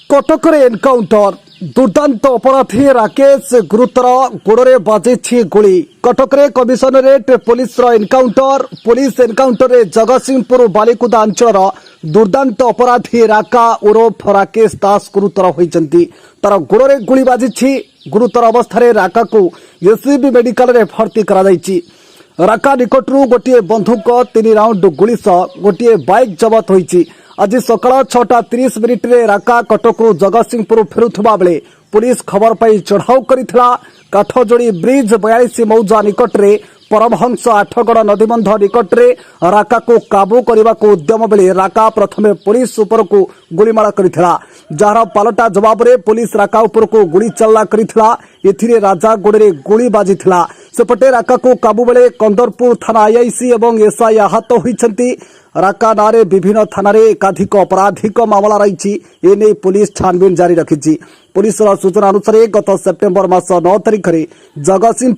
कटकरे encounter दुर्दांत अपराधी राकेश गुरुतर गोड़े बाजी गुली कटकरे कमिशनरेट पुलिस पुलिस एनकाउंटर रे जगतसिंहपुर बालिकुदा अंचल दुर्दांत अपराधी राका उर्फ राकेश दास गुरुतर होती तार गोड़े गुली बाजी गुरुतर अवस्था राका को एससीबी मेडिकल रे भर्ती करा राका निकटरू गोटे बंधुक 3 राउंड गुली सह गोटे बाइक जबत होती। आज सकाळ 6:30 रे राका कटकरू जगतसिंहपुर फेरुवा बेले पुलिस खबर पाई चढ़ाऊ करिथिला। काठजोड़ी ब्रिज 42 मौजा निकटरे परमहंस आठगड़ नदीबंध निकटरे राका को काबू करने को उद्यम बेले राका प्रथमे पुलिस उपर को गुलीमाड़ करिथिला। जार पालटा जवाब रे पुलिस राका उपर को गुली चलना करिथिला। एथिरे राजा गोड़े गुली बाजिथिला। सेपटे राका को काबू बेले कंदरपुर थाना आईआईसी एवं एसआई आहत होइछंती। राका नारे विभिन्न थाना एकाधिक अपराधिक मामला रही एने पुलिस छानबीन जारी रखी। पुलिस सूचना अनुसार गत सेप्टेम्बर मास 9 तारिख में जगतसिंहपुर